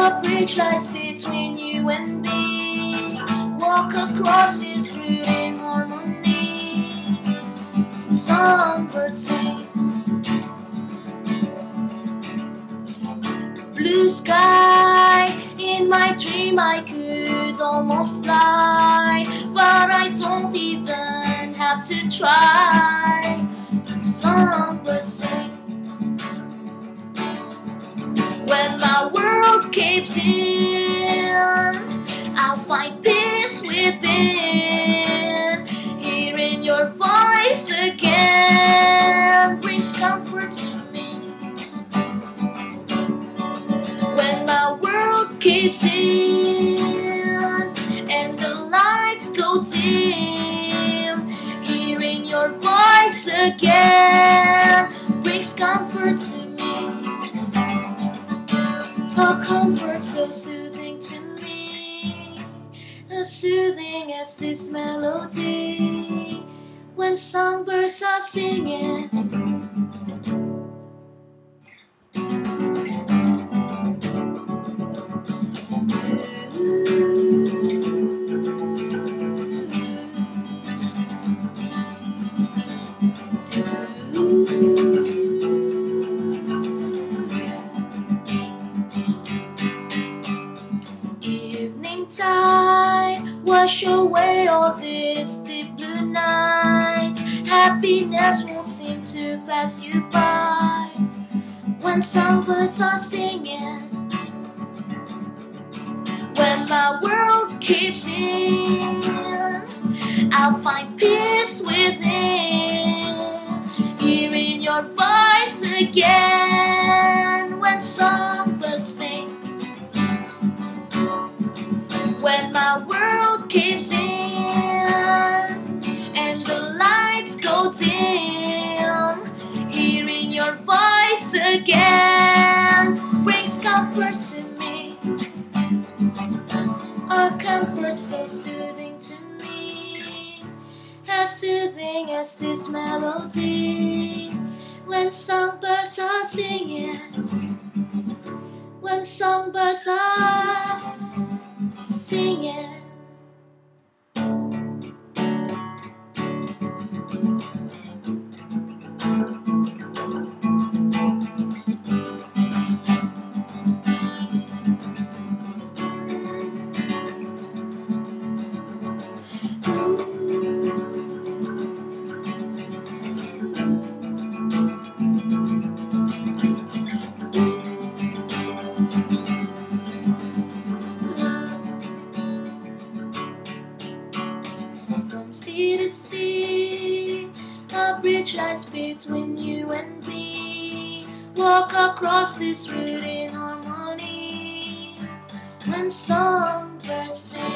A bridge lies between you and me. Walk across this route in harmony. Songbirds sing. Blue sky, in my dream I could almost fly, but I don't even have to try. Songbirds sing. When my world caves in, I'll find peace within. Hearing your voice again brings comfort to me. When my world caves in and the lights go dim, hearing your voice again brings comfort to me. A comfort so soothing to me, as soothing as this melody when songbirds are singing. Evening tide, wash away all this deep blue night. Happiness won't seem to pass you by when songbirds are singing. When my world keeps in, I'll find peace within. Hearing your voice again when songbirds sing. When my world caves in and the lights go dim, hearing your voice again brings comfort to me. A comfort so soothing to me, as soothing as this melody when songbirds are singing. When songbirds are singing. From sea to sea, a bridge lies between you and me. Walk across this route in harmony when songbirds sing.